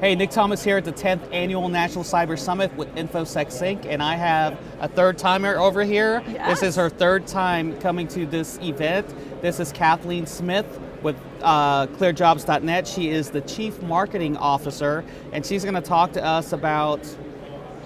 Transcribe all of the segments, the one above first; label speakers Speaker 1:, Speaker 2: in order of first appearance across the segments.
Speaker 1: Hey, Nick Thomas here at the 10th Annual National Cyber Summit with InfoSec Sync, and I have a third timer over here.
Speaker 2: Yes.
Speaker 1: This is her third time coming to this event. This is Kathleen Smith with clearjobs.net. She is the Chief Marketing Officer, and she's going to talk to us about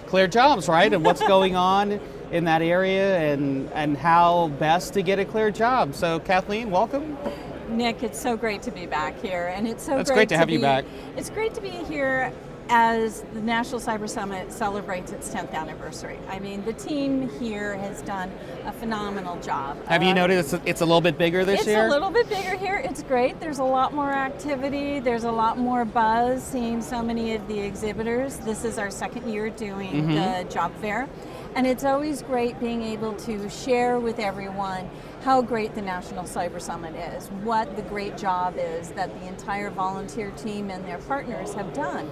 Speaker 1: Clear Jobs, right? And what's going on in that area and how best to get a clear job. So Kathleen, welcome.
Speaker 2: Nick, it's so great to be back here, and it's
Speaker 1: great to have you back.
Speaker 2: It's great to be here as the National Cyber Summit celebrates its 10th anniversary. I mean, the team here has done a phenomenal job.
Speaker 1: Have you noticed it's a little bit bigger this year?
Speaker 2: It's a little bit bigger here. It's great. There's a lot more activity. There's a lot more buzz, seeing so many of the exhibitors. This is our second year doing the job fair. And it's always great being able to share with everyone how great the National Cyber Summit is, what the great job is that the entire volunteer team and their partners have done.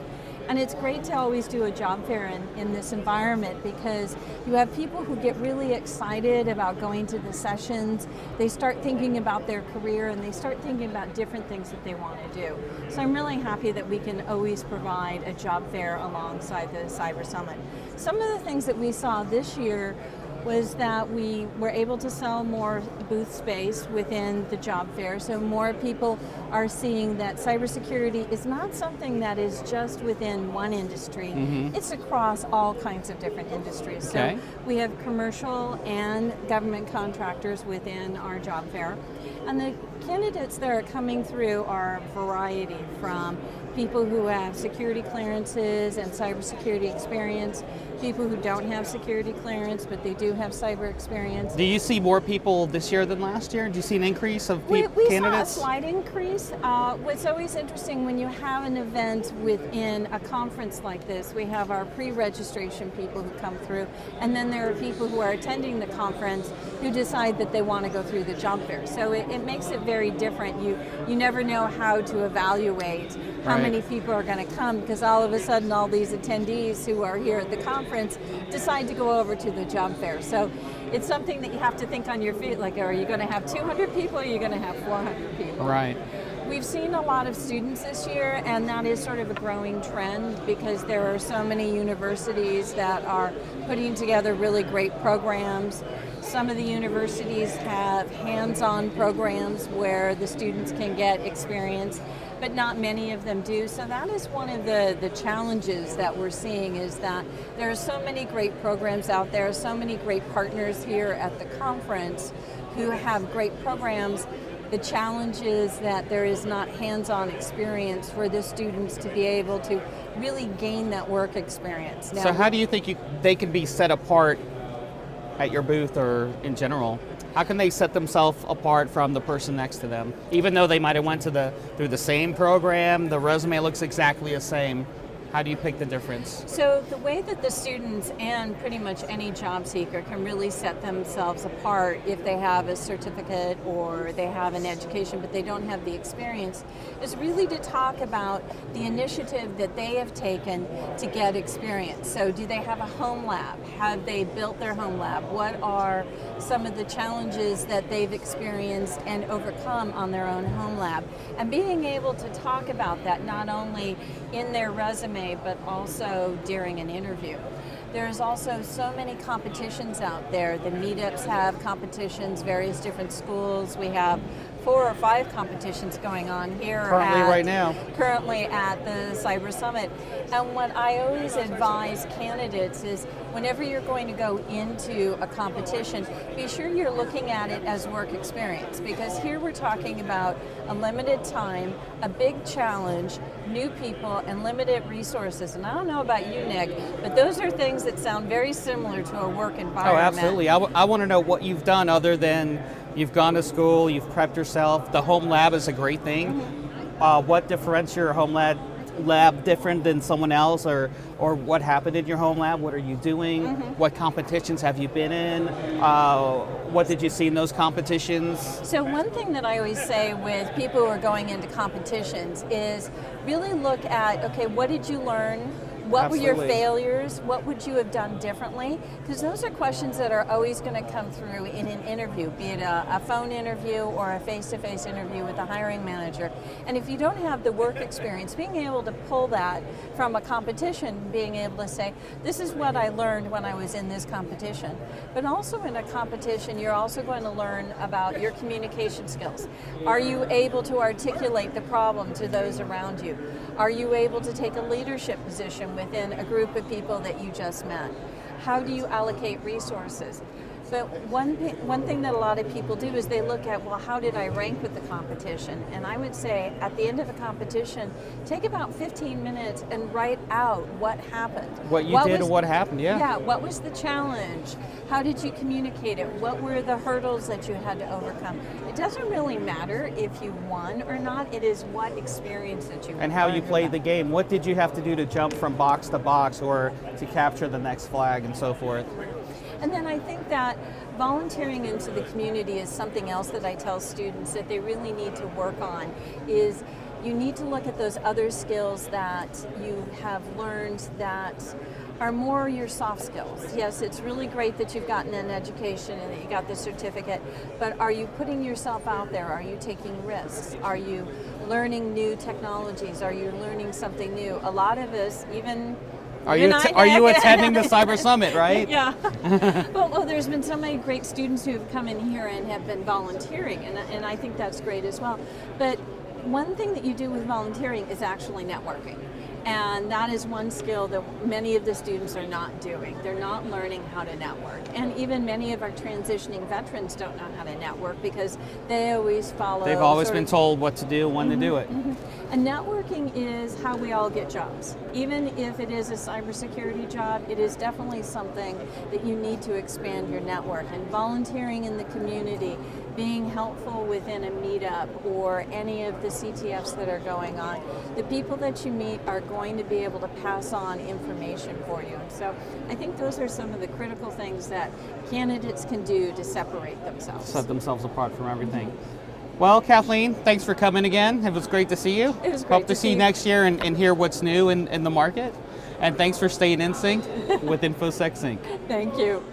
Speaker 2: And it's great to always do a job fair in this environment because you have people who get really excited about going to the sessions. They start thinking about their career and they start thinking about different things that they want to do. So I'm really happy that we can always provide a job fair alongside the Cyber Summit. Some of the things that we saw this year was that we were able to sell more booth space within the job fair, so more people are seeing that cybersecurity is not something that is just within one industry, it's across all kinds of different industries.
Speaker 1: Okay.
Speaker 2: So we have commercial and government contractors within our job fair, and the candidates that are coming through are a variety from people who have security clearances and cybersecurity experience, people who don't have security clearance but they do have cyber experience.
Speaker 1: Do you see more people this year than last year? Do you see an increase of
Speaker 2: We
Speaker 1: candidates?
Speaker 2: saw a slight increase. What's always interesting when you have an event within a conference like this, we have our pre-registration people who come through, and then there are people who are attending the conference who decide that they want to go through the job fair. So it makes it very different. You never know how to evaluate how many people are going to come, because all of a sudden all these attendees who are here at the conference decide to go over to the job fair. So it's something that you have to think on your feet, like, are you going to have 200 people or are you going to have 400 people?
Speaker 1: Right.
Speaker 2: We've seen a lot of students this year, and that is sort of a growing trend because there are so many universities that are putting together really great programs. Some of the universities have hands-on programs where the students can get experience, but not many of them do. So that is one of the challenges that we're seeing, is that there are so many great programs out there, so many great partners here at the conference who have great programs. The challenge is that there is not hands-on experience for the students to be able to really gain that work experience. Now,
Speaker 1: So how do you think they can be set apart at your booth or in general? How can they set themselves apart from the person next to them? Even though they might have went through the same program, the resume looks exactly the same. How do you pick the difference?
Speaker 2: So the way that the students and pretty much any job seeker can really set themselves apart if they have a certificate or they have an education but they don't have the experience is really to talk about the initiative that they have taken to get experience. So do they have a home lab? Have they built their home lab? What are some of the challenges that they've experienced and overcome on their own home lab? And being able to talk about that not only in their resume but also during an interview. There's also so many competitions out there. The meetups have competitions, various different schools. We have 4 or 5 competitions going on here currently at the Cyber Summit. And what I always advise candidates is whenever you're going to go into a competition, be sure you're looking at it as work experience, because here we're talking about a limited time, a big challenge, new people, and limited resources. And I don't know about you, Nick, but those are things that sound very similar to a work environment.
Speaker 1: Oh, absolutely. I want to know what you've done other than you've gone to school, you've prepped yourself. The home lab is a great thing. What differentiates your home lab different than someone else, or what happened in your home lab? What are you doing? What competitions have you been in? What did you see in those competitions?
Speaker 2: So one thing that I always say with people who are going into competitions is really look at, okay, what did you learn? What were your
Speaker 1: Absolutely.
Speaker 2: failures? What would you have done differently? Because those are questions that are always going to come through in an interview, be it a phone interview or a face-to-face interview with a hiring manager. And if you don't have the work experience, being able to pull that from a competition, being able to say, this is what I learned when I was in this competition. But also in a competition, you're also going to learn about your communication skills. Are you able to articulate the problem to those around you? Are you able to take a leadership position within a group of people that you just met? How do you allocate resources? But one thing that a lot of people do is they look at, well, how did I rank with the competition? And I would say at the end of a competition, take about 15 minutes and write out what happened.
Speaker 1: What you did and what happened, yeah.
Speaker 2: Yeah, what was the challenge? How did you communicate it? What were the hurdles that you had to overcome? It doesn't really matter if you won or not, it is what experience that you
Speaker 1: And how you
Speaker 2: learned
Speaker 1: played
Speaker 2: about.
Speaker 1: the game. What did you have to do to jump from box to box or to capture the next flag and so forth?
Speaker 2: And then I think that volunteering into the community is something else that I tell students that they really need to work on, is you need to look at those other skills that you have learned that are more your soft skills. Yes, it's really great that you've gotten an education and that you got this certificate, but are you putting yourself out there? Are you taking risks? Are you learning new technologies? Are you learning something new? A lot of us, even
Speaker 1: Are you attending the Cyber Summit, right?
Speaker 2: Yeah. Well, there's been so many great students who have come in here and have been volunteering, and I think that's great as well. But one thing that you do with volunteering is actually networking. And that is one skill that many of the students are not doing. They're not learning how to network. And even many of our transitioning veterans don't know how to network because they always follow.
Speaker 1: They've always been told what to do, when to do it.
Speaker 2: And networking is how we all get jobs. Even if it is a cybersecurity job, it is definitely something that you need to expand your network. And volunteering in the community, being helpful within a meetup or any of the CTFs that are going on, the people that you meet are going to be able to pass on information for you. And so I think those are some of the critical things that candidates can do to separate themselves.
Speaker 1: Set themselves apart from everything. Well, Kathleen, thanks for coming again. It was great to see you.
Speaker 2: It was great
Speaker 1: Hope to see you next year and hear what's new in the market. And thanks for staying in sync with InfoSec Sync.
Speaker 2: Thank you.